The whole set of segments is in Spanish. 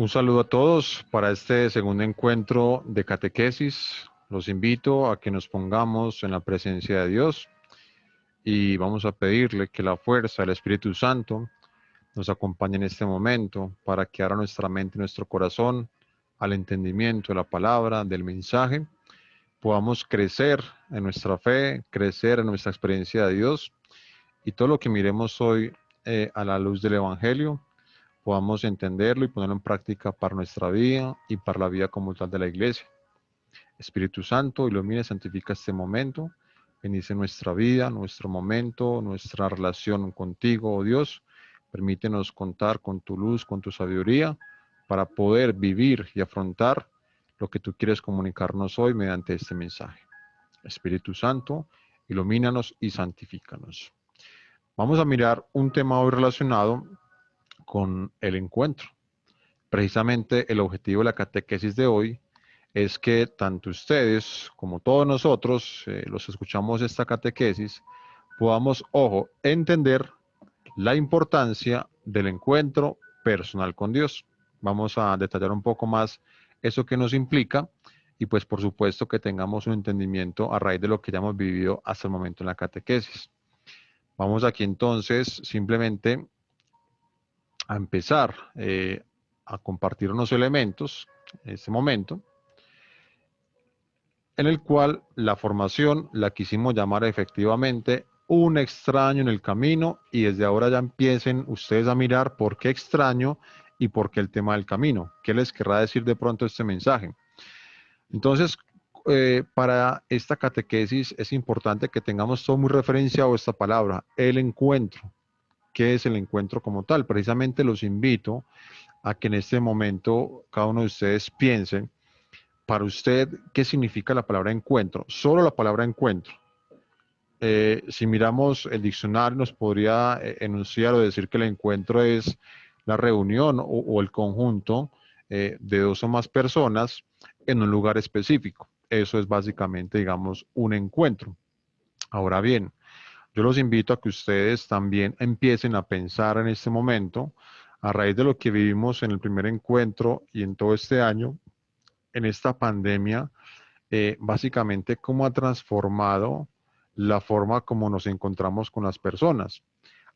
Un saludo a todos para este segundo encuentro de catequesis. Los invito a que nos pongamos en la presencia de Dios y vamos a pedirle que la fuerza del Espíritu Santo nos acompañe en este momento para que abra nuestra mente y nuestro corazón al entendimiento de la palabra, del mensaje, podamos crecer en nuestra fe, crecer en nuestra experiencia de Dios y todo lo que miremos hoy a la luz del Evangelio podamos entenderlo y ponerlo en práctica para nuestra vida y para la vida como tal de la iglesia. Espíritu Santo, ilumina y santifica este momento, bendice nuestra vida, nuestro momento, nuestra relación contigo, oh Dios. Permítenos contar con tu luz, con tu sabiduría, para poder vivir y afrontar lo que tú quieres comunicarnos hoy mediante este mensaje. Espíritu Santo, ilumínanos y santifícanos. Vamos a mirar un tema hoy relacionado con el encuentro. Precisamente el objetivo de la catequesis de hoy es que tanto ustedes como todos nosotros, los que escuchamos esta catequesis, podamos, ojo, entender la importancia del encuentro personal con Dios. Vamos a detallar un poco más eso que nos implica y pues por supuesto que tengamos un entendimiento a raíz de lo que ya hemos vivido hasta el momento en la catequesis. Vamos aquí entonces simplemente a empezar a compartir unos elementos en este momento, en el cual la formación la quisimos llamar efectivamente un extraño en el camino y desde ahora ya empiecen ustedes a mirar por qué extraño y por qué el tema del camino. ¿Qué les querrá decir de pronto este mensaje? Entonces, para esta catequesis es importante que tengamos todo muy referenciado esta palabra, el encuentro. ¿Qué es el encuentro como tal? Precisamente los invito a que en este momento cada uno de ustedes piense, para usted, ¿qué significa la palabra encuentro? Solo la palabra encuentro. Si miramos el diccionario, nos podría enunciar o decir que el encuentro es la reunión o el conjunto de dos o más personas en un lugar específico. Eso es básicamente, digamos, un encuentro. Ahora bien, yo los invito a que ustedes también empiecen a pensar en este momento, a raíz de lo que vivimos en el primer encuentro y en todo este año, en esta pandemia, básicamente cómo ha transformado la forma como nos encontramos con las personas.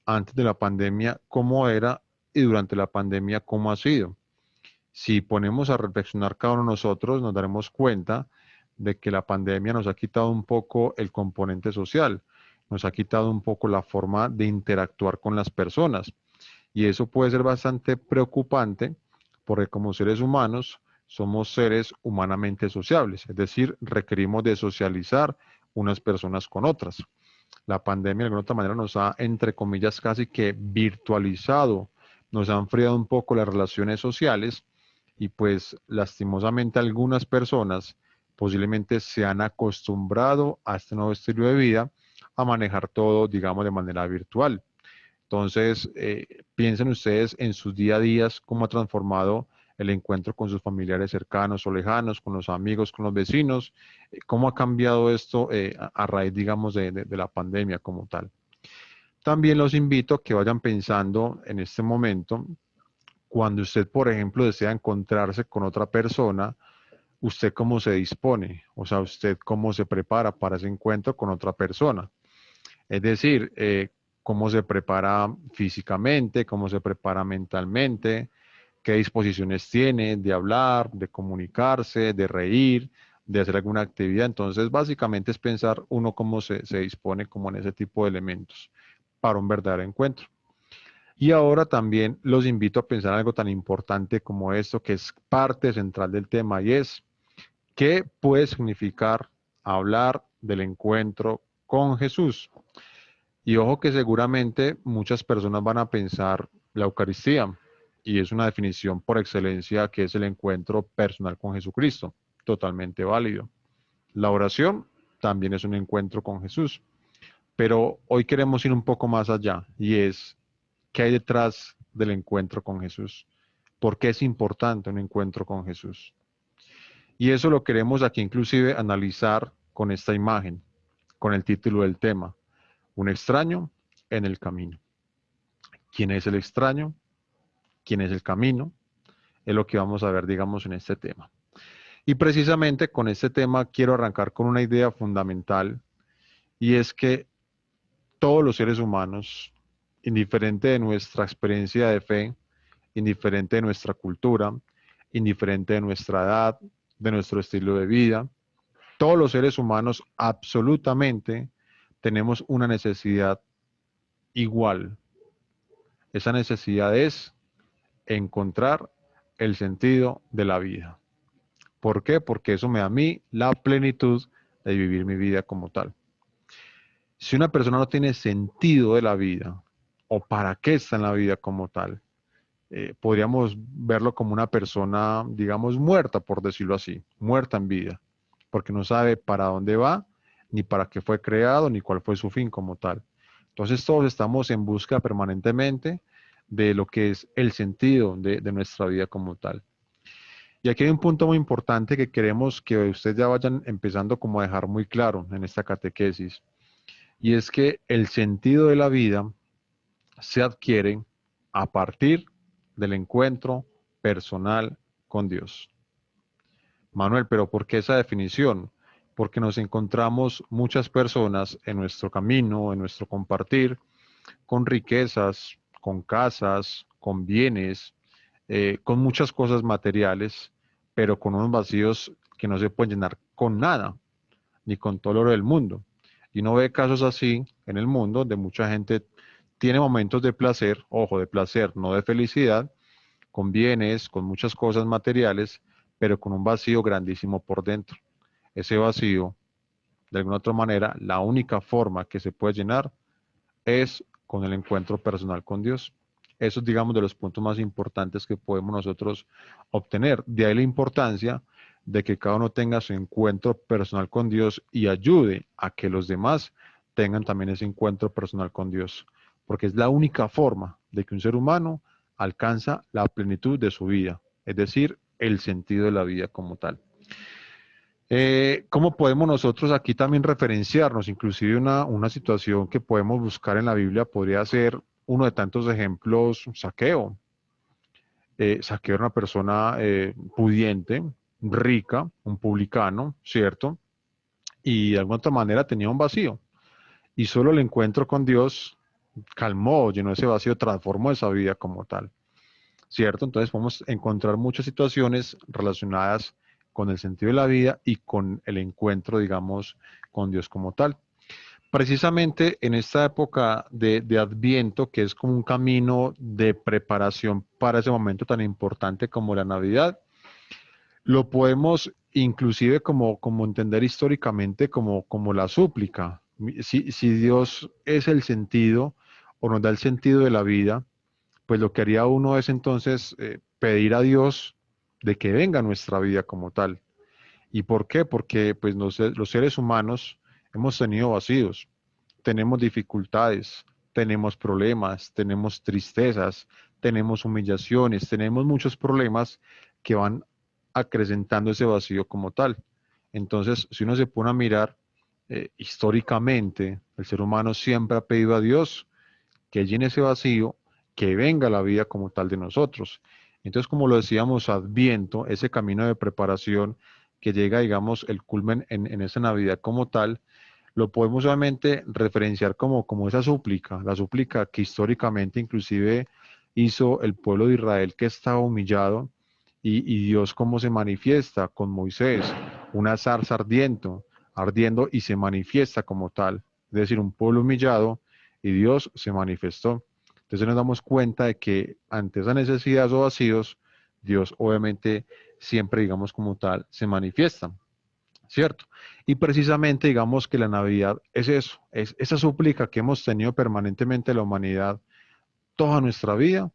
Antes de la pandemia, cómo era y durante la pandemia, cómo ha sido. Si ponemos a reflexionar cada uno de nosotros, nos daremos cuenta de que la pandemia nos ha quitado un poco el componente social, nos ha quitado un poco la forma de interactuar con las personas. Y eso puede ser bastante preocupante porque como seres humanos somos seres humanamente sociables, es decir, requerimos de socializar unas personas con otras. La pandemia de alguna otra manera nos ha, entre comillas, casi que virtualizado, nos ha enfriado un poco las relaciones sociales y pues lastimosamente algunas personas posiblemente se han acostumbrado a este nuevo estilo de vida, a manejar todo, digamos, de manera virtual. Entonces, piensen ustedes en sus día a días cómo ha transformado el encuentro con sus familiares cercanos o lejanos, con los amigos, con los vecinos, cómo ha cambiado esto a raíz, digamos, de la pandemia como tal. También los invito a que vayan pensando en este momento, cuando usted, por ejemplo, desea encontrarse con otra persona, usted cómo se dispone, o sea, usted cómo se prepara para ese encuentro con otra persona. Es decir, cómo se prepara físicamente, cómo se prepara mentalmente, qué disposiciones tiene de hablar, de comunicarse, de reír, de hacer alguna actividad. Entonces, básicamente es pensar uno cómo se dispone como en ese tipo de elementos para un verdadero encuentro. Y ahora también los invito a pensar algo tan importante como esto, que es parte central del tema, y es qué puede significar hablar del encuentro con Jesús. Y ojo que seguramente muchas personas van a pensar la Eucaristía, y es una definición por excelencia que es el encuentro personal con Jesucristo, totalmente válido. La oración también es un encuentro con Jesús, pero hoy queremos ir un poco más allá y es qué hay detrás del encuentro con Jesús. ¿Por qué es importante un encuentro con Jesús? Y eso lo queremos aquí inclusive analizar con esta imagen, con el título del tema, un extraño en el camino. ¿Quién es el extraño? ¿Quién es el camino? es lo que vamos a ver, digamos, en este tema. Y precisamente con este tema quiero arrancar con una idea fundamental, y es que todos los seres humanos, indiferente de nuestra experiencia de fe, indiferente de nuestra cultura, indiferente de nuestra edad, de nuestro estilo de vida, todos los seres humanos absolutamente tenemos una necesidad igual. Esa necesidad es encontrar el sentido de la vida. ¿Por qué? Porque eso me da a mí la plenitud de vivir mi vida como tal. Si una persona no tiene sentido de la vida o para qué está en la vida como tal, podríamos verlo como una persona, digamos, muerta, por decirlo así, muerta en vida, porque no sabe para dónde va, ni para qué fue creado, ni cuál fue su fin como tal. Entonces todos estamos en busca permanentemente de lo que es el sentido de nuestra vida como tal. Y aquí hay un punto muy importante que queremos que ustedes ya vayan empezando como a dejar muy claro en esta catequesis, y es que el sentido de la vida se adquiere a partir del encuentro personal con Dios. Manuel, pero ¿por qué esa definición? Porque nos encontramos muchas personas en nuestro camino, en nuestro compartir, con riquezas, con casas, con bienes, con muchas cosas materiales, pero con unos vacíos que no se pueden llenar con nada, ni con todo el oro del mundo. Y uno ve casos así en el mundo de mucha gente tiene momentos de placer, ojo, de placer, no de felicidad, con bienes, con muchas cosas materiales, pero con un vacío grandísimo por dentro. Ese vacío, de alguna otra manera, la única forma que se puede llenar es con el encuentro personal con Dios. Eso es, digamos, de los puntos más importantes que podemos nosotros obtener. De ahí la importancia de que cada uno tenga su encuentro personal con Dios y ayude a que los demás tengan también ese encuentro personal con Dios, porque es la única forma de que un ser humano alcanza la plenitud de su vida, es decir, el sentido de la vida como tal. ¿Cómo podemos nosotros aquí también referenciarnos? Inclusive una situación que podemos buscar en la Biblia podría ser uno de tantos ejemplos, Saqueo. Saqueo era una persona pudiente, rica, un publicano, ¿cierto? Y de alguna otra manera tenía un vacío. Y solo el encuentro con Dios calmó, llenó ese vacío, transformó esa vida como tal. ¿Cierto? Entonces podemos encontrar muchas situaciones relacionadas con el sentido de la vida y con el encuentro, digamos, con Dios como tal. Precisamente en esta época de Adviento, que es como un camino de preparación para ese momento tan importante como la Navidad, lo podemos inclusive como entender históricamente como la súplica. Si Dios es el sentido o nos da el sentido de la vida, pues lo que haría uno es entonces pedir a Dios de que venga a nuestra vida como tal. ¿Y por qué? Porque pues los seres humanos hemos tenido vacíos, tenemos dificultades, tenemos problemas, tenemos tristezas, tenemos humillaciones, tenemos muchos problemas que van acrecentando ese vacío como tal. Entonces, si uno se pone a mirar históricamente, el ser humano siempre ha pedido a Dios que llene ese vacío, que venga la vida como tal de nosotros. Entonces, como lo decíamos, Adviento, ese camino de preparación que llega, digamos, el culmen en esa Navidad como tal, lo podemos obviamente referenciar como esa súplica, la súplica que históricamente inclusive hizo el pueblo de Israel que estaba humillado y Dios cómo se manifiesta con Moisés, una zarza ardiendo y se manifiesta como tal, es decir, un pueblo humillado y Dios se manifestó. Entonces nos damos cuenta de que ante esa necesidad o vacíos, Dios obviamente siempre, digamos como tal, se manifiesta, ¿cierto? Y precisamente digamos que la Navidad es eso, es esa súplica que hemos tenido permanentemente la humanidad toda nuestra vida,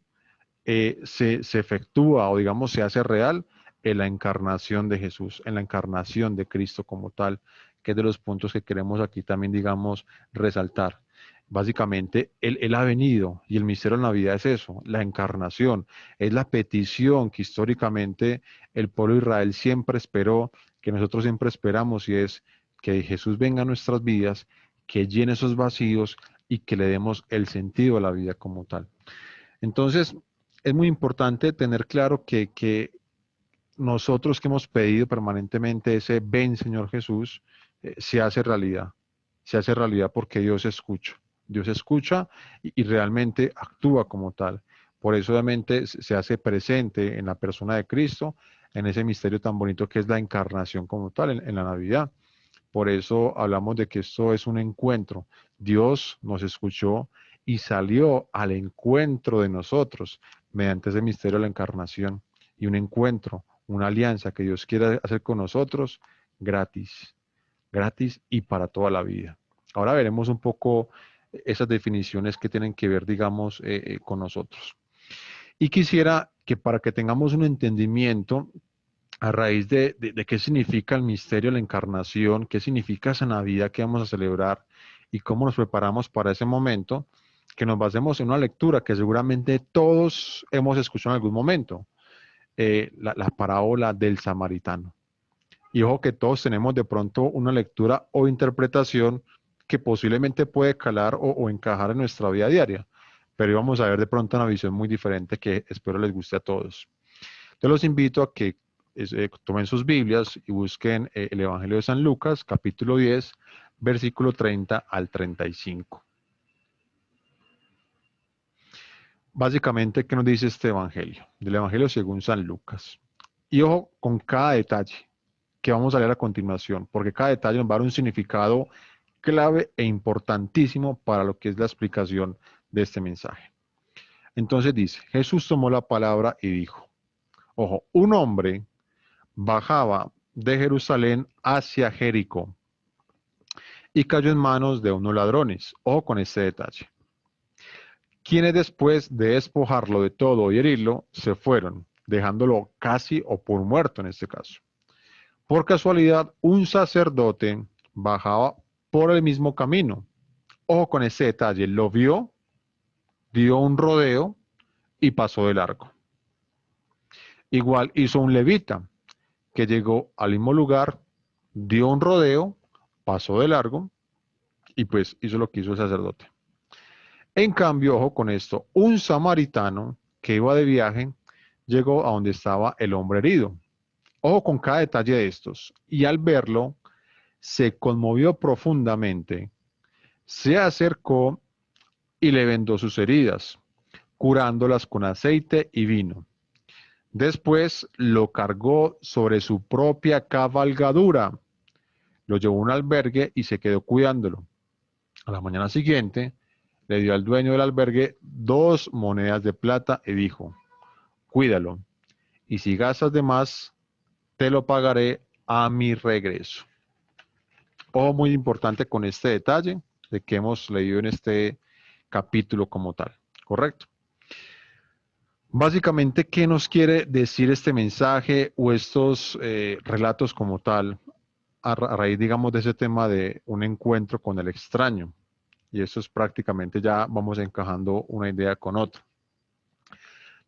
se efectúa o digamos se hace real en la encarnación de Jesús, en la encarnación de Cristo como tal, que es de los puntos que queremos aquí también, digamos, resaltar. Básicamente, él ha venido y el misterio de la Navidad es eso, la encarnación, es la petición que históricamente el pueblo de Israel siempre esperó, que nosotros siempre esperamos y es que Jesús venga a nuestras vidas, que llene esos vacíos y que le demos el sentido a la vida como tal. Entonces, es muy importante tener claro que nosotros que hemos pedido permanentemente ese ven, Señor Jesús, se hace realidad. Se hace realidad porque Dios escucha. Dios escucha y realmente actúa como tal. Por eso obviamente se hace presente en la persona de Cristo, en ese misterio tan bonito que es la encarnación como tal, en la Navidad. Por eso hablamos de que esto es un encuentro. Dios nos escuchó y salió al encuentro de nosotros mediante ese misterio de la encarnación y un encuentro, una alianza que Dios quiere hacer con nosotros gratis, gratis y para toda la vida. Ahora veremos un poco esas definiciones que tienen que ver, digamos, con nosotros. Y quisiera que para que tengamos un entendimiento a raíz de qué significa el misterio de la encarnación, qué significa esa Navidad que vamos a celebrar y cómo nos preparamos para ese momento, que nos basemos en una lectura que seguramente todos hemos escuchado en algún momento, la parábola del samaritano. Y ojo que todos tenemos de pronto una lectura o interpretación que posiblemente puede calar o encajar en nuestra vida diaria, pero hoy vamos a ver de pronto una visión muy diferente que espero les guste a todos. Yo los invito a que tomen sus Biblias y busquen el Evangelio de San Lucas, capítulo 10, versículo 30 al 35. Básicamente, ¿qué nos dice este Evangelio? Del Evangelio según San Lucas. Y ojo con cada detalle que vamos a leer a continuación, porque cada detalle nos va a dar un significado clave e importantísimo para lo que es la explicación de este mensaje. Entonces dice, Jesús tomó la palabra y dijo, ojo, un hombre bajaba de Jerusalén hacia Jericó y cayó en manos de unos ladrones. Ojo con este detalle. Quienes después de despojarlo de todo y herirlo, se fueron, dejándolo casi o por muerto en este caso. Por casualidad, un sacerdote bajaba por el mismo camino. Ojo con ese detalle. Lo vio, dio un rodeo y pasó de largo. Igual hizo un levita que llegó al mismo lugar, dio un rodeo, pasó de largo y pues hizo lo que hizo el sacerdote. En cambio, ojo con esto, un samaritano que iba de viaje llegó a donde estaba el hombre herido. Ojo con cada detalle de estos. Y al verlo, se conmovió profundamente, se acercó y le vendó sus heridas, curándolas con aceite y vino. Después lo cargó sobre su propia cabalgadura, lo llevó a un albergue y se quedó cuidándolo. A la mañana siguiente, le dio al dueño del albergue 2 monedas de plata y dijo, cuídalo, y si gastas de más, te lo pagaré a mi regreso. Ojo muy importante con este detalle de que hemos leído en este capítulo como tal, ¿correcto? Básicamente, ¿qué nos quiere decir este mensaje o estos relatos como tal a raíz, digamos, de ese tema de un encuentro con el extraño? Y eso es prácticamente ya vamos encajando una idea con otra.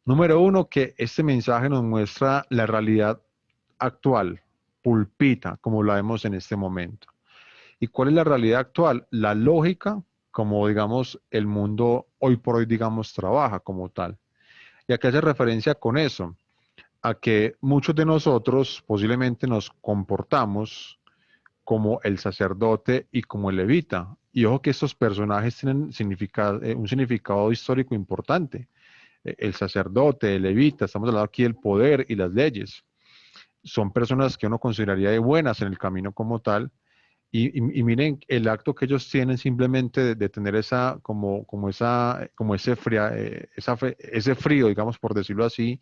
Número uno, que este mensaje nos muestra la realidad actual, pulpita, como la vemos en este momento. ¿Y cuál es la realidad actual? La lógica, como digamos, el mundo hoy por hoy, digamos, trabaja como tal. ¿Y a qué hace referencia con eso? A que muchos de nosotros posiblemente nos comportamos como el sacerdote y como el levita. Y ojo que estos personajes tienen un significado histórico importante. El sacerdote, el levita, estamos hablando aquí del poder y las leyes. Son personas que uno consideraría de buenas en el camino como tal. Y miren el acto que ellos tienen simplemente de tener esa, como ese ese frío, digamos, por decirlo así,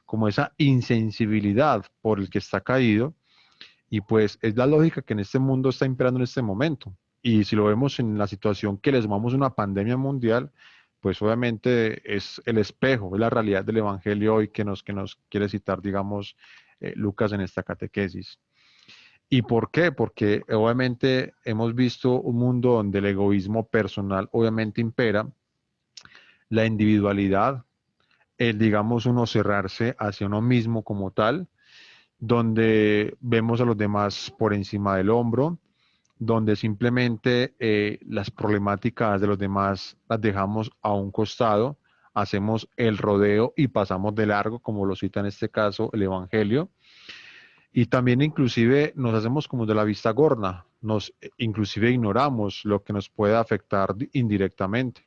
como esa insensibilidad por el que está caído. Y pues es la lógica que en este mundo está imperando en este momento. Y si lo vemos en la situación que le sumamos una pandemia mundial, pues obviamente es el espejo, es la realidad del Evangelio hoy que nos quiere citar, digamos, Lucas en esta catequesis. ¿Y por qué? Porque obviamente hemos visto un mundo donde el egoísmo personal obviamente impera, la individualidad, el, digamos, uno cerrarse hacia uno mismo como tal, donde vemos a los demás por encima del hombro, donde simplemente las problemáticas de los demás las dejamos a un costado, hacemos el rodeo y pasamos de largo, como lo cita en este caso el Evangelio. Y también inclusive nos hacemos como de la vista gorda, nos inclusive ignoramos lo que nos puede afectar indirectamente.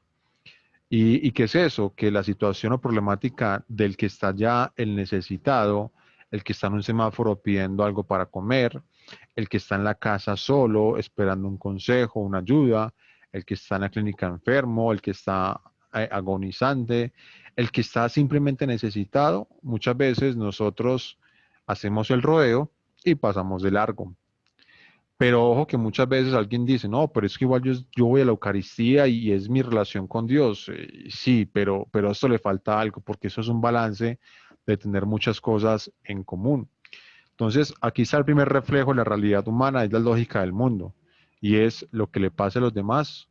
¿Y qué es eso? Que la situación o problemática del que está ya el necesitado, el que está en un semáforo pidiendo algo para comer, el que está en la casa solo esperando un consejo, una ayuda, el que está en la clínica enfermo, el que está agonizante, el que está simplemente necesitado, muchas veces nosotros hacemos el rodeo y pasamos de largo. Pero ojo que muchas veces alguien dice, no, pero es que igual yo voy a la Eucaristía y es mi relación con Dios. Sí, pero a esto le falta algo, porque eso es un balance de tener muchas cosas en común. Entonces, aquí está el primer reflejo de la realidad humana, es la lógica del mundo. Y es lo que le pase a los demás,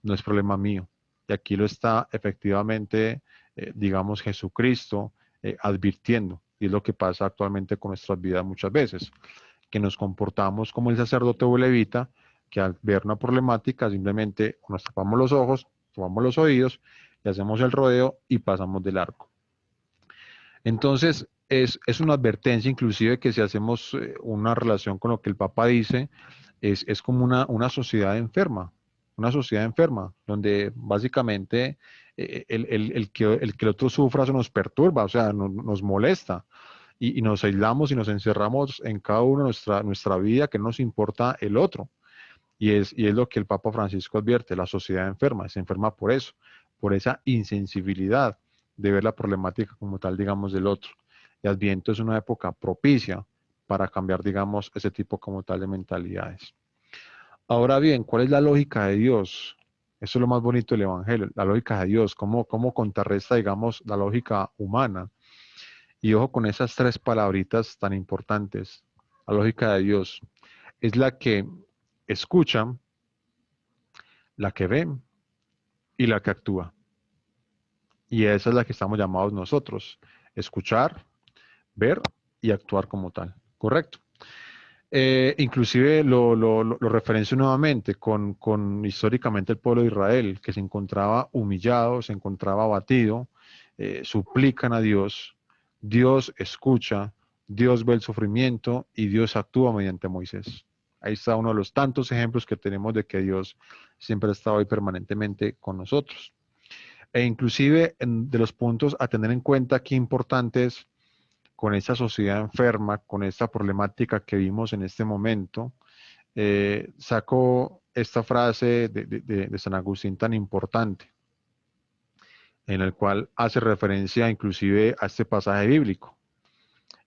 no es problema mío. Y aquí lo está efectivamente, digamos, Jesucristo advirtiendo. Y es lo que pasa actualmente con nuestras vidas muchas veces, que nos comportamos como el sacerdote o levita, que al ver una problemática simplemente nos tapamos los ojos, tomamos los oídos y hacemos el rodeo y pasamos de largo. Entonces, es una advertencia inclusive que si hacemos una relación con lo que el Papa dice, es como una una sociedad enferma, donde básicamente el que el otro sufra eso nos perturba, o sea, nos molesta y nos aislamos y nos encerramos en cada uno de nuestra vida, que no nos importa el otro. Y es lo que el Papa Francisco advierte, la sociedad enferma, se enferma por eso, por esa insensibilidad de ver la problemática como tal, digamos, del otro. Y Adviento es una época propicia para cambiar, digamos, ese tipo como tal de mentalidades. Ahora bien, ¿cuál es la lógica de Dios? Eso es lo más bonito del Evangelio, la lógica de Dios, cómo contrarresta, digamos, la lógica humana. Y ojo con esas tres palabritas tan importantes. La lógica de Dios es la que escucha, la que ve y la que actúa. Y esa es la que estamos llamados nosotros, escuchar, ver y actuar como tal. Correcto. Inclusive lo referencio nuevamente con históricamente el pueblo de Israel, que se encontraba humillado, se encontraba abatido, suplican a Dios, Dios escucha, Dios ve el sufrimiento y Dios actúa mediante Moisés. Ahí está uno de los tantos ejemplos que tenemos de que Dios siempre ha estado ahí permanentemente con nosotros. E inclusive de los puntos a tener en cuenta aquí importantes con esta sociedad enferma, con esta problemática que vimos en este momento, saco esta frase de San Agustín tan importante, en el cual hace referencia inclusive a este pasaje bíblico.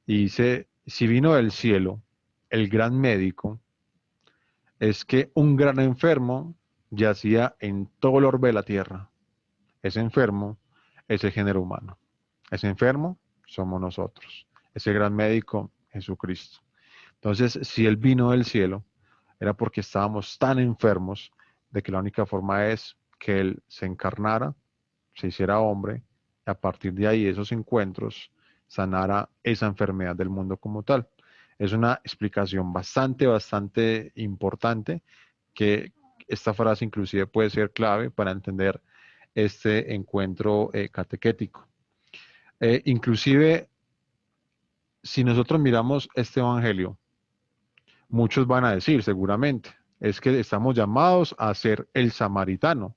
Y dice, si vino del cielo el gran médico, es que un gran enfermo yacía en todo el orbe de la tierra. Ese enfermo es el género humano. Ese enfermo somos nosotros. Ese gran médico, Jesucristo. Entonces, si Él vino del cielo, era porque estábamos tan enfermos de que la única forma es que Él se encarnara, se hiciera hombre, y a partir de ahí esos encuentros sanara esa enfermedad del mundo como tal. Es una explicación bastante importante que esta frase inclusive puede ser clave para entender este encuentro catequético. Inclusive, si nosotros miramos este evangelio, muchos van a decir seguramente, es que estamos llamados a ser el samaritano,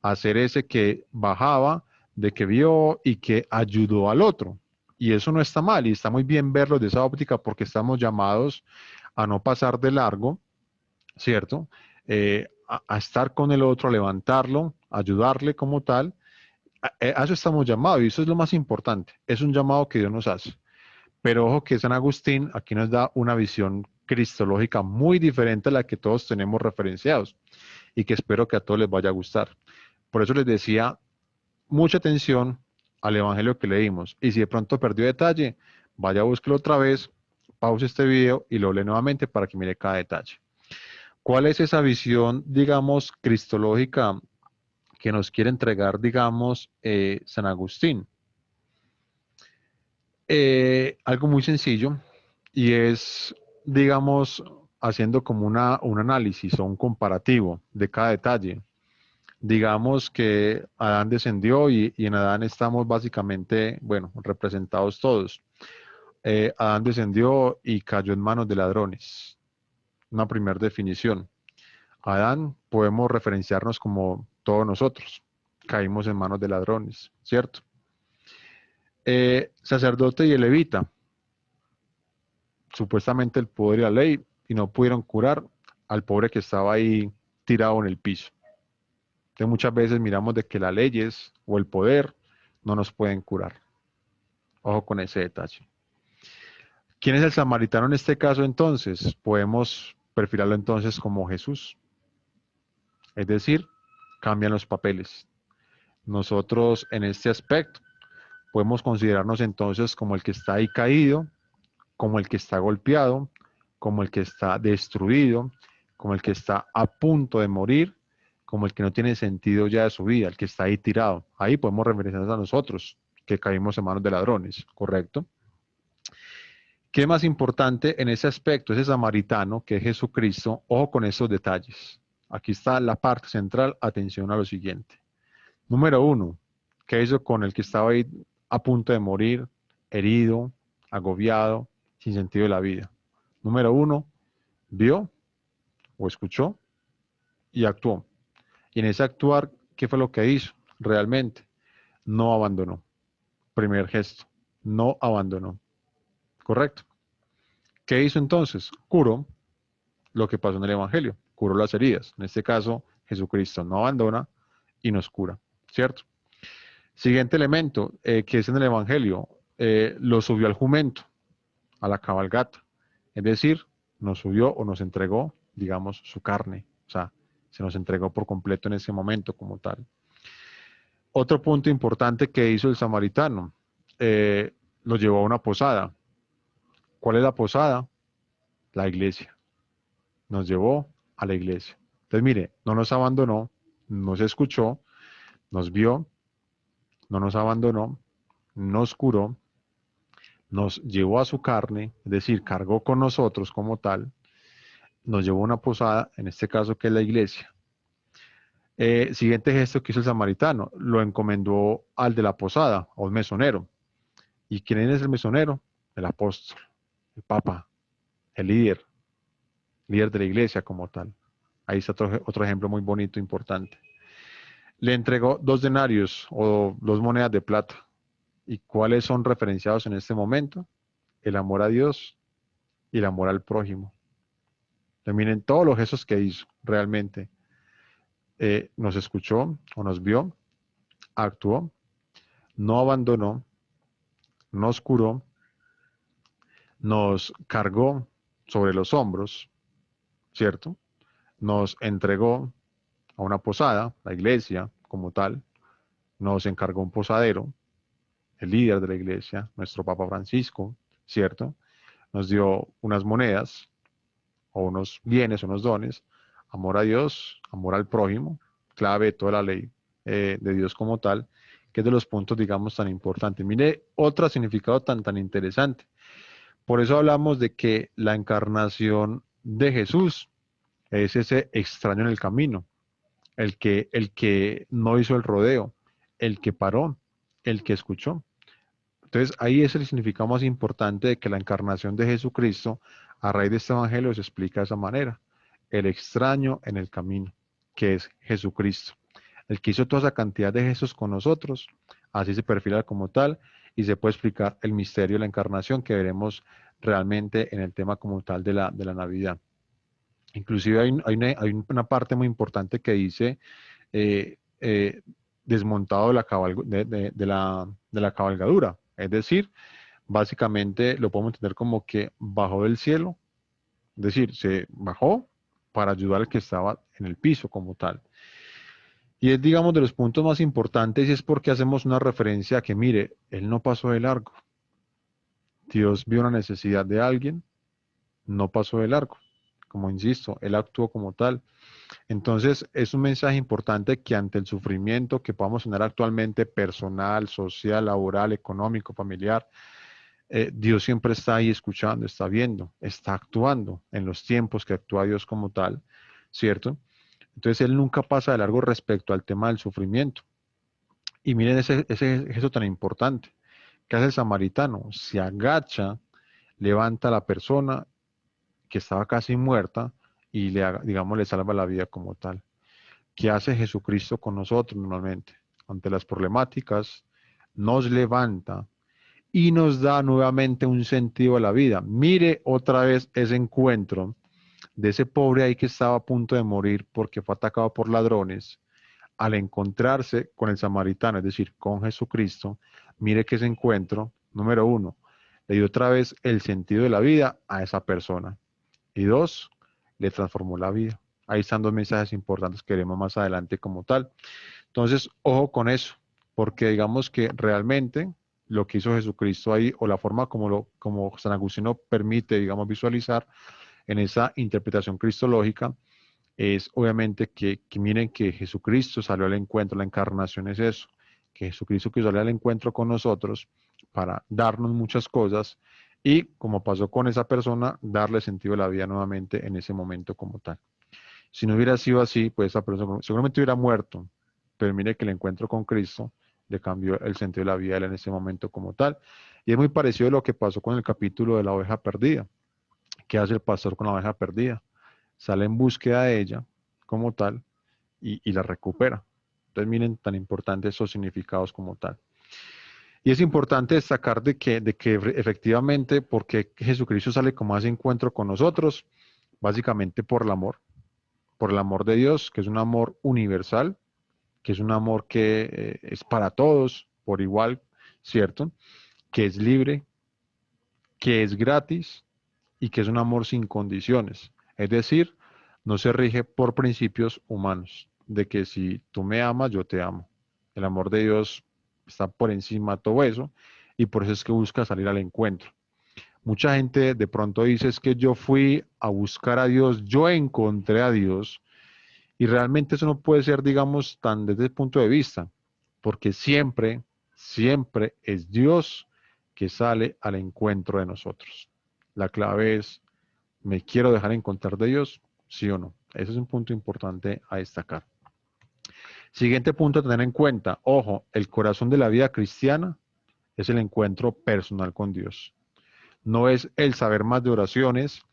a ser ese que bajaba, de que vio y que ayudó al otro. Y eso no está mal y está muy bien verlo de esa óptica porque estamos llamados a no pasar de largo, ¿cierto? A estar con el otro, a levantarlo, a ayudarle como tal. A eso estamos llamados y eso es lo más importante. Es un llamado que Dios nos hace. Pero ojo que San Agustín aquí nos da una visión cristológica muy diferente a la que todos tenemos referenciados y que espero que a todos les vaya a gustar. Por eso les decía, mucha atención al evangelio que leímos. Y si de pronto perdió detalle, vaya a buscarlo otra vez, pause este video y lo lee nuevamente para que mire cada detalle. ¿Cuál es esa visión, digamos, cristológica que nos quiere entregar, digamos, San Agustín? Algo muy sencillo y es, digamos, haciendo como un análisis o un comparativo de cada detalle. Digamos que Adán descendió y en Adán estamos básicamente, bueno, representados todos. Adán descendió y cayó en manos de ladrones. Una primera definición. Adán podemos referenciarnos como todos nosotros. Caímos en manos de ladrones, ¿cierto? Sacerdote y el levita, supuestamente el poder y la ley, y no pudieron curar al pobre que estaba ahí tirado en el piso. Entonces muchas veces miramos de que las leyes o el poder no nos pueden curar. Ojo con ese detalle. ¿Quién es el samaritano en este caso entonces? Podemos perfilarlo entonces como Jesús. Es decir, cambian los papeles. Nosotros en este aspecto podemos considerarnos entonces como el que está ahí caído, como el que está golpeado, como el que está destruido, como el que está a punto de morir, como el que no tiene sentido ya de su vida, el que está ahí tirado. Ahí podemos referenciarnos a nosotros, que caímos en manos de ladrones, ¿correcto? ¿Qué es más importante en ese aspecto? Ese samaritano, que es Jesucristo, ojo con esos detalles. Aquí está la parte central, atención a lo siguiente. Número uno, ¿qué hizo con el que estaba ahí a punto de morir, herido, agobiado, sin sentido de la vida? Número uno, vio o escuchó y actuó. Y en ese actuar, ¿qué fue lo que hizo? Realmente, no abandonó. Primer gesto, no abandonó. ¿Correcto? ¿Qué hizo entonces? Curó lo que pasó en el Evangelio, curó las heridas. En este caso, Jesucristo no abandona y nos cura, ¿cierto? Siguiente elemento que es en el Evangelio, lo subió al jumento, a la cabalgata. Es decir, nos subió o nos entregó, digamos, su carne. O sea, se nos entregó por completo en ese momento como tal. Otro punto importante que hizo el samaritano, lo llevó a una posada. ¿Cuál es la posada? La iglesia. Nos llevó a la iglesia. Entonces, mire, no nos abandonó, nos escuchó, nos vio, no nos abandonó, nos curó, nos llevó a su carne, es decir, cargó con nosotros como tal, nos llevó a una posada, en este caso que es la iglesia. Siguiente gesto que hizo el samaritano, lo encomendó al de la posada, a un mesonero. ¿Y quién es el mesonero? El apóstol, el papa, el líder de la iglesia como tal. Ahí está otro ejemplo muy bonito, importante. Le entregó 2 denarios o 2 monedas de plata. ¿Y cuáles son referenciados en este momento? El amor a Dios y el amor al prójimo. Miren todos los gestos que hizo realmente. Nos escuchó o nos vio, actuó, no abandonó, nos curó, nos cargó sobre los hombros, ¿cierto? Nos entregó a una posada, la iglesia como tal, nos encargó un posadero, el líder de la iglesia, nuestro Papa Francisco, ¿cierto? Nos dio unas monedas o unos bienes, unos dones, amor a Dios, amor al prójimo, clave de toda la ley de Dios como tal, que es de los puntos, digamos, tan importantes. Mire, otro significado tan interesante. Por eso hablamos de que la encarnación de Jesús es ese extraño en el camino, el que no hizo el rodeo, el que paró, el que escuchó. Entonces, ahí es el significado más importante de que la encarnación de Jesucristo, a raíz de este evangelio, se explica de esa manera. El extraño en el camino, que es Jesucristo. El que hizo toda esa cantidad de gestos con nosotros, así se perfila como tal, y se puede explicar el misterio de la encarnación que veremos realmente en el tema como tal de la Navidad. Inclusive hay una parte muy importante que dice eh, eh, desmontado de la cabalgadura. Es decir, básicamente lo podemos entender como que bajó del cielo, es decir, se bajó para ayudar al que estaba en el piso como tal. Y es, digamos, de los puntos más importantes y es porque hacemos una referencia a que, mire, él no pasó de largo. Dios vio una necesidad de alguien, no pasó de largo. Como insisto, él actuó como tal. Entonces, es un mensaje importante que ante el sufrimiento que podamos tener actualmente, personal, social, laboral, económico, familiar, Dios siempre está ahí escuchando, está viendo, está actuando en los tiempos que actúa Dios como tal, ¿cierto? Entonces él nunca pasa de largo respecto al tema del sufrimiento. Y miren ese gesto tan importante. ¿Qué hace el samaritano? Se agacha, levanta a la persona que estaba casi muerta y digamos, le salva la vida como tal. ¿Qué hace Jesucristo con nosotros normalmente? Ante las problemáticas, nos levanta y nos da nuevamente un sentido a la vida. Mire otra vez ese encuentro de ese pobre ahí que estaba a punto de morir porque fue atacado por ladrones, al encontrarse con el samaritano, es decir, con Jesucristo. Mire que ese encuentro, número uno, le dio otra vez el sentido de la vida a esa persona. Y dos, le transformó la vida. Ahí están dos mensajes importantes que veremos más adelante como tal. Entonces, ojo con eso, porque digamos que realmente lo que hizo Jesucristo ahí, o la forma como San Agustín permite, digamos, visualizar en esa interpretación cristológica, es obviamente que miren que Jesucristo salió al encuentro, la encarnación es eso, que Jesucristo quiso salir al encuentro con nosotros para darnos muchas cosas y, como pasó con esa persona, darle sentido a la vida nuevamente en ese momento como tal. Si no hubiera sido así, pues esa persona seguramente hubiera muerto, pero mire que el encuentro con Cristo le cambió el sentido de la vida a él en ese momento como tal. Y es muy parecido a lo que pasó con el capítulo de la oveja perdida. ¿Qué hace el pastor con la oveja perdida? Sale en búsqueda de ella como tal y la recupera. Entonces miren tan importantes esos significados como tal. Y es importante destacar de que efectivamente, porque Jesucristo sale como a ese encuentro con nosotros, básicamente por el amor de Dios, que es un amor universal, que es un amor que es para todos por igual, ¿cierto? Que es libre, que es gratis y que es un amor sin condiciones. Es decir, no se rige por principios humanos, de que si tú me amas, yo te amo. El amor de Dios está por encima de todo eso y por eso es que busca salir al encuentro. Mucha gente de pronto dice es que yo fui a buscar a Dios, yo encontré a Dios y realmente eso no puede ser, digamos, tan desde el punto de vista, porque siempre, siempre es Dios que sale al encuentro de nosotros. La clave es, ¿me quiero dejar encontrar de Dios? ¿Sí o no? Ese es un punto importante a destacar. Siguiente punto a tener en cuenta, ojo, el corazón de la vida cristiana es el encuentro personal con Dios. No es el saber más de oraciones,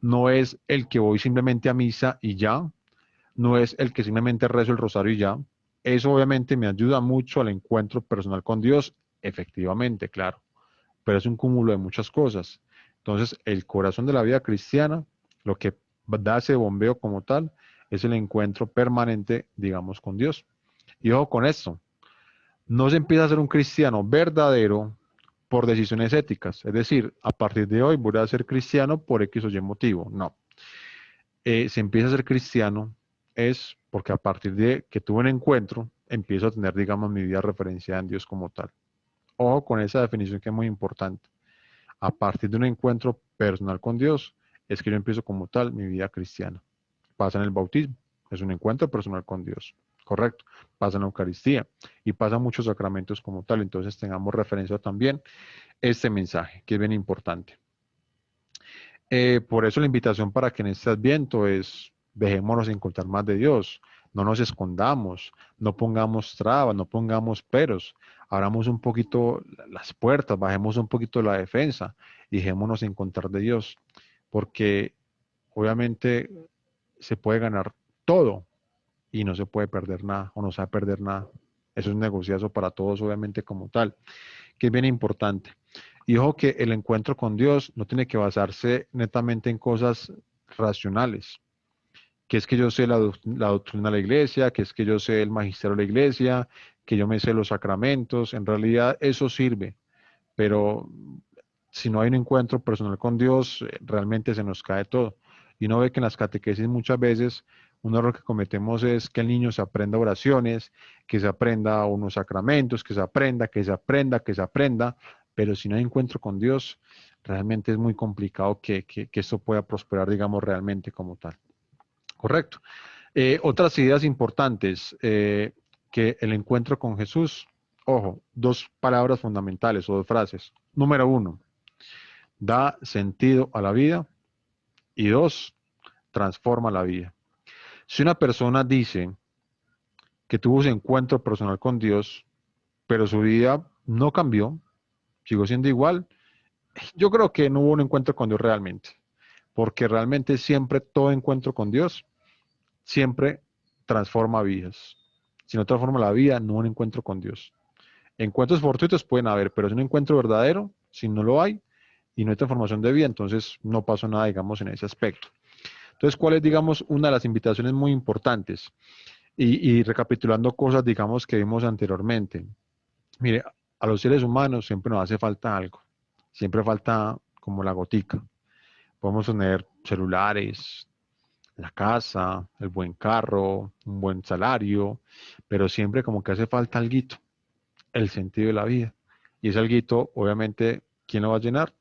no es el que voy simplemente a misa y ya, no es el que simplemente rezo el rosario y ya. Eso obviamente me ayuda mucho al encuentro personal con Dios, efectivamente, claro, pero es un cúmulo de muchas cosas. Entonces, el corazón de la vida cristiana, lo que da ese bombeo como tal, es el encuentro permanente, digamos, con Dios. Y ojo con esto, no se empieza a ser un cristiano verdadero por decisiones éticas, es decir, a partir de hoy voy a ser cristiano por X o Y motivo. No, se empieza a ser cristiano es porque a partir de que tuve un encuentro, empiezo a tener, digamos, mi vida referenciada en Dios como tal. Ojo con esa definición que es muy importante. A partir de un encuentro personal con Dios, es que yo empiezo como tal mi vida cristiana. Pasa en el bautismo, es un encuentro personal con Dios, correcto. Pasa en la Eucaristía y pasa en muchos sacramentos como tal. Entonces tengamos referencia también este mensaje, que es bien importante. Por eso la invitación para que en este Adviento es, dejémonos encontrar más de Dios, no nos escondamos, no pongamos trabas, no pongamos peros, abramos un poquito las puertas, bajemos un poquito la defensa y dejémonos encontrar de Dios, porque obviamente se puede ganar todo y no se puede perder nada o no se va a perder nada. Eso es un negociazo para todos, obviamente, como tal, que es bien importante. Y ojo que el encuentro con Dios no tiene que basarse netamente en cosas racionales, que es que yo sé la doctrina de la iglesia, que es que yo sé el magisterio de la iglesia, que yo me sé los sacramentos. En realidad eso sirve, pero si no hay un encuentro personal con Dios, realmente se nos cae todo. Y uno ve que en las catequesis muchas veces un error que cometemos es que el niño se aprenda oraciones, que se aprenda unos sacramentos, que se aprenda, que se aprenda, que se aprenda, pero si no hay encuentro con Dios, realmente es muy complicado que esto pueda prosperar, digamos, realmente como tal. Correcto. Otras ideas importantes, que el encuentro con Jesús, ojo, dos palabras fundamentales o dos frases. Número uno, da sentido a la vida y dos, transforma la vida. Si una persona dice que tuvo su encuentro personal con Dios, pero su vida no cambió, siguió siendo igual, yo creo que no hubo un encuentro con Dios realmente, porque realmente siempre todo encuentro con Dios siempre transforma vidas. Si no transforma la vida, no un encuentro con Dios. Encuentros fortuitos pueden haber, pero es un encuentro verdadero, si no lo hay y no hay transformación de vida, entonces no pasó nada, digamos, en ese aspecto. Entonces, ¿cuál es, digamos, una de las invitaciones muy importantes? Y recapitulando cosas, digamos, que vimos anteriormente. Mire, a los seres humanos siempre nos hace falta algo. Siempre falta como la gotica. Podemos tener celulares, la casa, el buen carro, un buen salario, pero siempre como que hace falta alguito, el sentido de la vida. Y ese alguito, obviamente, ¿quién lo va a llenar?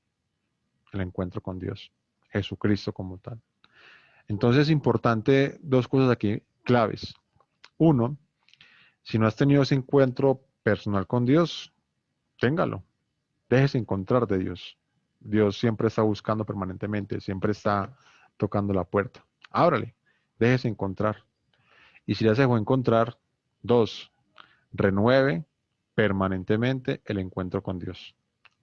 El encuentro con Dios, Jesucristo como tal. Entonces es importante dos cosas aquí claves. Uno, si no has tenido ese encuentro personal con Dios, téngalo. Déjese encontrar de Dios. Dios siempre está buscando permanentemente, siempre está tocando la puerta. Ábrale, déjese encontrar. Y si ya se dejó encontrar, dos, renueve permanentemente el encuentro con Dios.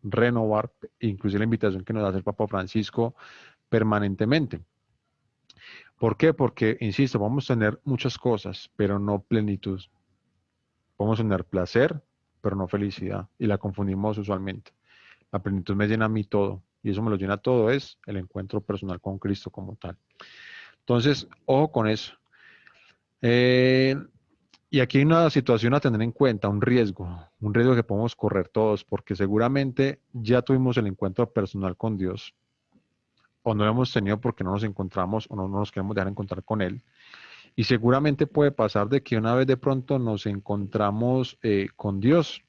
Renovar, inclusive la invitación que nos hace el Papa Francisco permanentemente. ¿Por qué? Porque, insisto, vamos a tener muchas cosas, pero no plenitud. Vamos a tener placer, pero no felicidad. Y la confundimos usualmente. La plenitud me llena a mí todo. Y eso me lo llena todo es el encuentro personal con Cristo como tal. Entonces, ojo con eso. Eh, y aquí hay una situación a tener en cuenta, un riesgo que podemos correr todos, porque seguramente ya tuvimos el encuentro personal con Dios, o no lo hemos tenido porque no nos encontramos o no nos queremos dejar encontrar con Él. Y seguramente puede pasar de que una vez de pronto nos encontramos con Dios,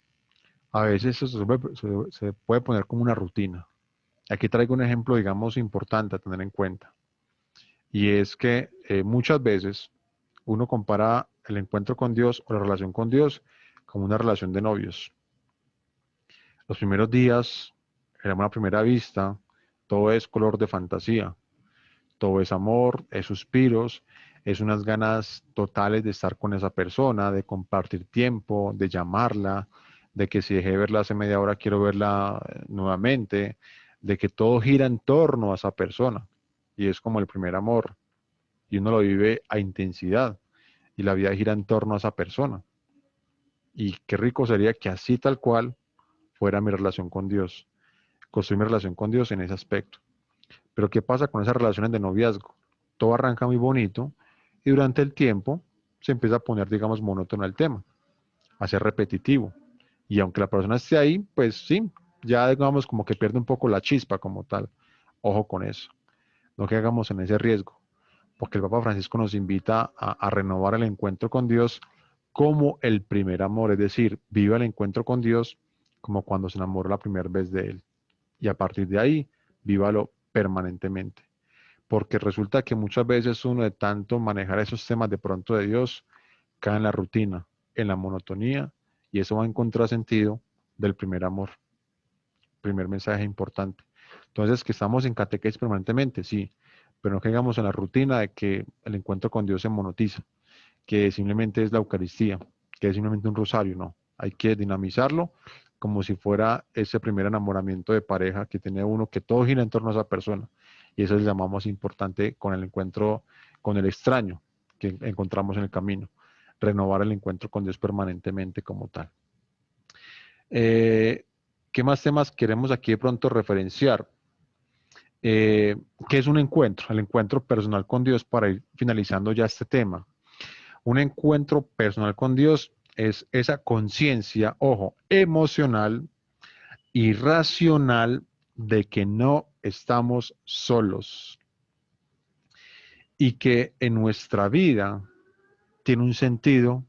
a veces eso se puede poner como una rutina. Aquí traigo un ejemplo, digamos, importante a tener en cuenta. Y es que muchas veces uno compara el encuentro con Dios o la relación con Dios como una relación de novios. Los primeros días, el amor a primera vista, todo es color de fantasía, todo es amor, es suspiros, es unas ganas totales de estar con esa persona, de compartir tiempo, de llamarla, de que si dejé de verla hace media hora quiero verla nuevamente, de que todo gira en torno a esa persona. Y es como el primer amor. Y uno lo vive a intensidad. Y la vida gira en torno a esa persona. Y qué rico sería que así tal cual fuera mi relación con Dios. Construir mi relación con Dios en ese aspecto. Pero ¿qué pasa con esas relaciones de noviazgo? Todo arranca muy bonito y durante el tiempo se empieza a poner, digamos, monótono el tema, a ser repetitivo. Y aunque la persona esté ahí, pues sí, ya digamos como que pierde un poco la chispa como tal. Ojo con eso. No que hagamos en ese riesgo, porque el Papa Francisco nos invita a renovar el encuentro con Dios como el primer amor, es decir, viva el encuentro con Dios como cuando se enamoró la primera vez de Él. Y a partir de ahí, vívalo permanentemente. Porque resulta que muchas veces uno de tanto manejar esos temas de pronto de Dios, cae en la rutina, en la monotonía, y eso va en contrasentido del primer amor. Primer mensaje importante. Entonces, que estamos en catequesis permanentemente, sí, pero no caigamos en la rutina de que el encuentro con Dios se monotiza, que simplemente es la Eucaristía, que es simplemente un rosario, no. Hay que dinamizarlo como si fuera ese primer enamoramiento de pareja que tiene uno, que todo gira en torno a esa persona. Y eso le llamamos importante con el encuentro con el extraño que encontramos en el camino. Renovar el encuentro con Dios permanentemente como tal. Eh, ¿Qué más temas queremos aquí de pronto referenciar? ¿Qué es un encuentro? El encuentro personal con Dios para ir finalizando ya este tema. Un encuentro personal con Dios es esa conciencia, ojo, emocional y racional de que no estamos solos y que en nuestra vida tiene un sentido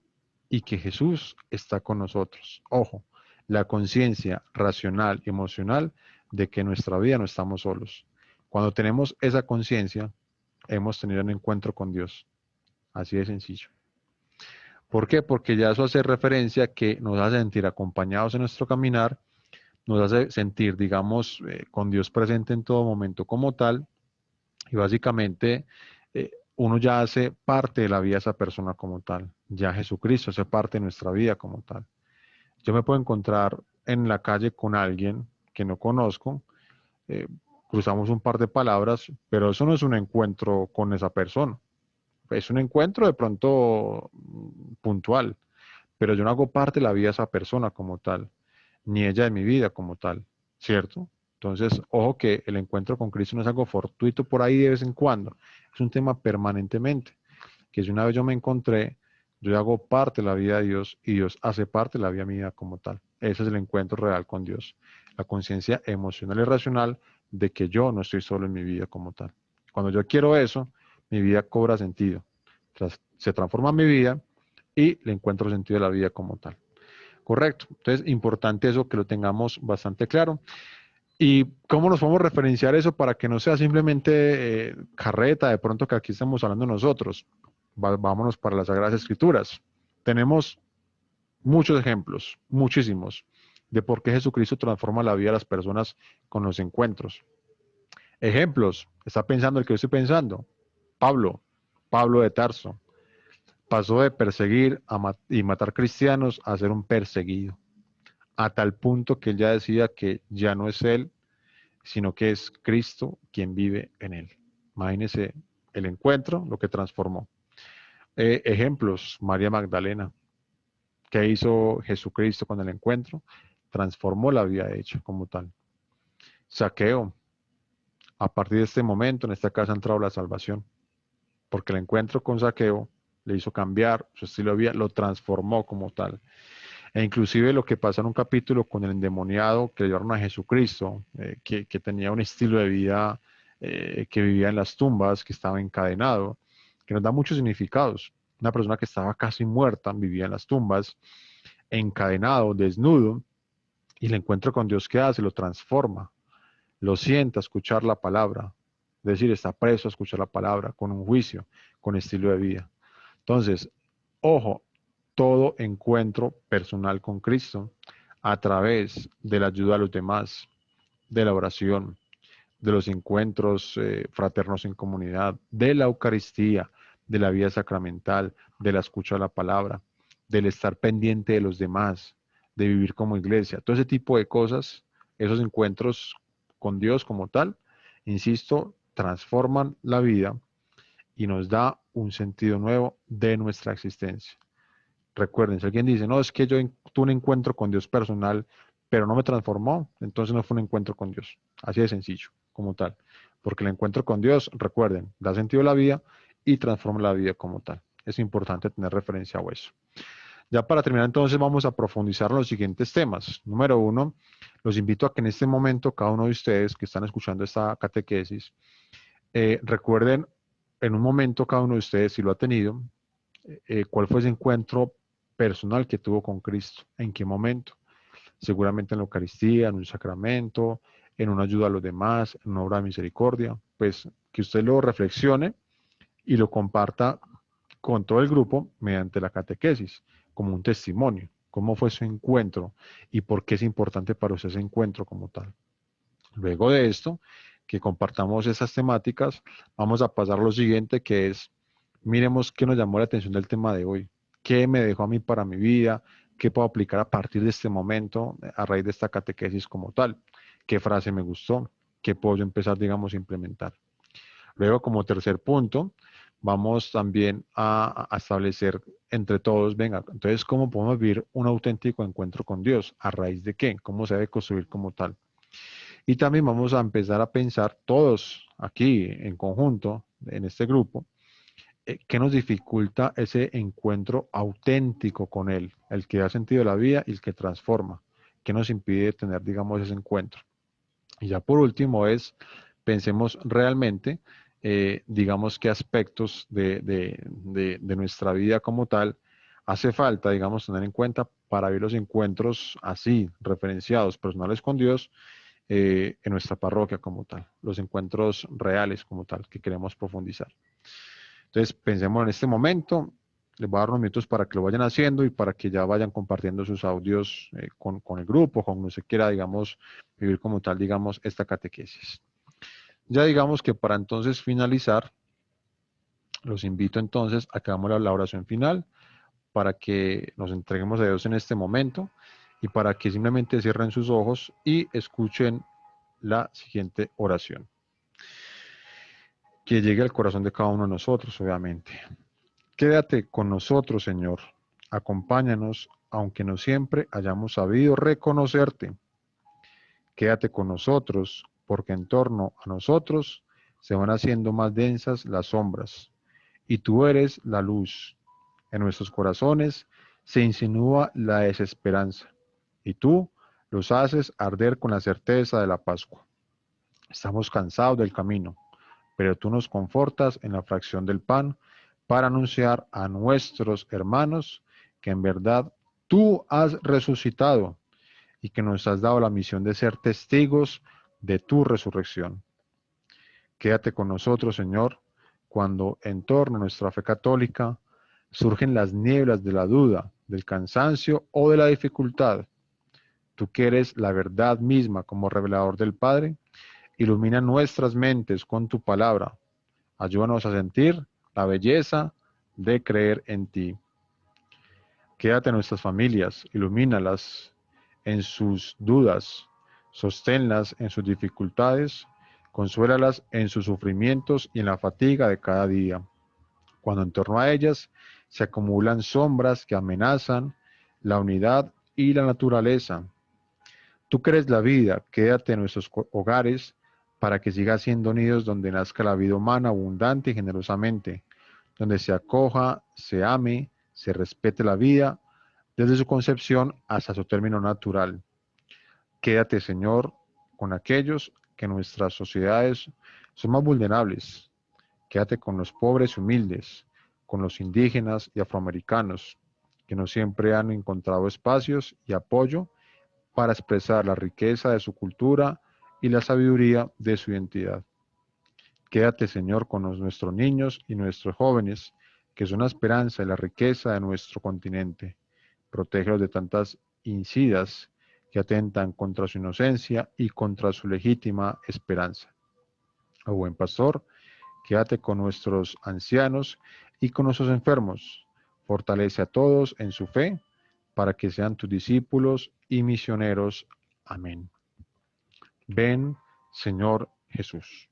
y que Jesús está con nosotros. Ojo, la conciencia racional y emocional de que en nuestra vida no estamos solos. Cuando tenemos esa conciencia, hemos tenido un encuentro con Dios. Así de sencillo. ¿Por qué? Porque ya eso hace referencia a que nos hace sentir acompañados en nuestro caminar, nos hace sentir, digamos, con Dios presente en todo momento como tal, y básicamente uno ya hace parte de la vida de esa persona como tal. Ya Jesucristo hace parte de nuestra vida como tal. Yo me puedo encontrar en la calle con alguien que no conozco, eh, cruzamos un par de palabras, pero eso no es un encuentro con esa persona. Es un encuentro de pronto puntual, pero yo no hago parte de la vida de esa persona como tal, ni ella de mi vida como tal, ¿cierto? Entonces, ojo que el encuentro con Cristo no es algo fortuito por ahí de vez en cuando, es un tema permanentemente, que si una vez yo me encontré, yo hago parte de la vida de Dios y Dios hace parte de la vida mía como tal. Ese es el encuentro real con Dios, la conciencia emocional y racional de que yo no estoy solo en mi vida como tal. Cuando yo quiero eso, mi vida cobra sentido, se transforma mi vida y le encuentro sentido a la vida como tal. Correcto. Entonces, importante eso que lo tengamos bastante claro. ¿Y cómo nos podemos referenciar eso para que no sea simplemente carreta, de pronto que aquí estamos hablando nosotros? Vámonos para las Sagradas Escrituras. Tenemos muchos ejemplos, muchísimos, de por qué Jesucristo transforma la vida de las personas con los encuentros. Ejemplos, está pensando el que yo estoy pensando. Pablo, Pablo de Tarso, pasó de perseguir y matar cristianos a ser un perseguido, a tal punto que él ya decía que ya no es él, sino que es Cristo quien vive en él. Imagínense el encuentro, lo que transformó. Ejemplos, María Magdalena, ¿qué hizo Jesucristo con el encuentro? Transformó la vida de hecho como tal. Saqueo, a partir de este momento en esta casa ha entrado la salvación, porque el encuentro con Saqueo le hizo cambiar su estilo de vida, lo transformó como tal. E inclusive lo que pasa en un capítulo con el endemoniado que le llevaron a Jesucristo, que tenía un estilo de vida, que vivía en las tumbas, que estaba encadenado, que nos da muchos significados. Una persona que estaba casi muerta, vivía en las tumbas, encadenado, desnudo, y el encuentro con Dios que hace, lo transforma, lo sienta a escuchar la palabra, es decir, está preso a escuchar la palabra, con un juicio, con estilo de vida. Entonces, ojo, todo encuentro personal con Cristo a través de la ayuda a los demás, de la oración, de los encuentros fraternos en comunidad, de la Eucaristía, de la vida sacramental, de la escucha de la palabra, del estar pendiente de los demás, de vivir como iglesia, todo ese tipo de cosas, esos encuentros con Dios como tal, insisto, transforman la vida y nos da un sentido nuevo de nuestra existencia. Recuerden, si alguien dice, no, es que yo tuve un encuentro con Dios personal, pero no me transformó, entonces no fue un encuentro con Dios. Así de sencillo, como tal. Porque el encuentro con Dios, recuerden, da sentido a la vida y transforma la vida como tal. Es importante tener referencia a eso. Ya para terminar, entonces vamos a profundizar en los siguientes temas. Número uno, los invito a que en este momento, cada uno de ustedes que están escuchando esta catequesis, recuerden en un momento cada uno de ustedes, si lo ha tenido, cuál fue ese encuentro personal que tuvo con Cristo, en qué momento. Seguramente en la Eucaristía, en un sacramento, en una ayuda a los demás, en una obra de misericordia. Pues que usted lo reflexione y lo comparta con todo el grupo mediante la catequesis, como un testimonio. ¿Cómo fue su encuentro y por qué es importante para usted ese encuentro como tal? Luego de esto, que compartamos esas temáticas, vamos a pasar a lo siguiente, que es, miremos qué nos llamó la atención del tema de hoy, qué me dejó a mí para mi vida, qué puedo aplicar a partir de este momento, a raíz de esta catequesis como tal, qué frase me gustó, qué puedo yo empezar, digamos, a implementar. Luego, como tercer punto, vamos también a establecer entre todos, venga, entonces, ¿cómo podemos vivir un auténtico encuentro con Dios? ¿A raíz de qué? ¿Cómo se debe construir como tal? Y también vamos a empezar a pensar todos aquí en conjunto, en este grupo, qué nos dificulta ese encuentro auténtico con Él, el que da sentido a la vida y el que transforma, qué nos impide tener, digamos, ese encuentro. Y ya por último es, pensemos realmente, digamos, qué aspectos de nuestra vida como tal hace falta, digamos, tener en cuenta para vivir los encuentros así, referenciados, personales con Dios, en nuestra parroquia como tal, los encuentros reales como tal que queremos profundizar. Entonces, pensemos en este momento, les voy a dar unos minutos para que lo vayan haciendo y para que ya vayan compartiendo sus audios con el grupo, con uno se quiera, digamos, vivir como tal, digamos, esta catequesis. Ya digamos que para entonces finalizar, Los invito entonces a que hagamos la oración final para que nos entreguemos a Dios en este momento y para que simplemente cierren sus ojos y escuchen la siguiente oración, que llegue al corazón de cada uno de nosotros, obviamente. Quédate con nosotros, Señor. Acompáñanos, aunque no siempre hayamos sabido reconocerte. Quédate con nosotros, porque en torno a nosotros se van haciendo más densas las sombras, y tú eres la luz. En nuestros corazones se insinúa la desesperanza, y tú los haces arder con la certeza de la Pascua. Estamos cansados del camino, pero tú nos confortas en la fracción del pan para anunciar a nuestros hermanos que en verdad tú has resucitado y que nos has dado la misión de ser testigos de tu resurrección. Quédate con nosotros, Señor, cuando en torno a nuestra fe católica surgen las nieblas de la duda, del cansancio o de la dificultad. Tú que eres la verdad misma como revelador del Padre, ilumina nuestras mentes con tu palabra. Ayúdanos a sentir la belleza de creer en ti. Quédate en nuestras familias, ilumínalas en sus dudas, sosténlas en sus dificultades, consuélalas en sus sufrimientos y en la fatiga de cada día. Cuando en torno a ellas se acumulan sombras que amenazan la unidad y la naturaleza. Tú crees la vida, quédate en nuestros hogares para que siga siendo nidos donde nazca la vida humana abundante y generosamente, donde se acoja, se ame, se respete la vida desde su concepción hasta su término natural. Quédate, Señor, con aquellos que en nuestras sociedades son más vulnerables. Quédate con los pobres y humildes, con los indígenas y afroamericanos, que no siempre han encontrado espacios y apoyo para expresar la riqueza de su cultura y la sabiduría de su identidad. Quédate, Señor, con nuestros niños y nuestros jóvenes, que son la esperanza y la riqueza de nuestro continente. Protégelos de tantas incidas que atentan contra su inocencia y contra su legítima esperanza. Oh buen pastor, quédate con nuestros ancianos y con nuestros enfermos. Fortalece a todos en su fe para que sean tus discípulos y misioneros. Amén. Ven, Señor Jesús.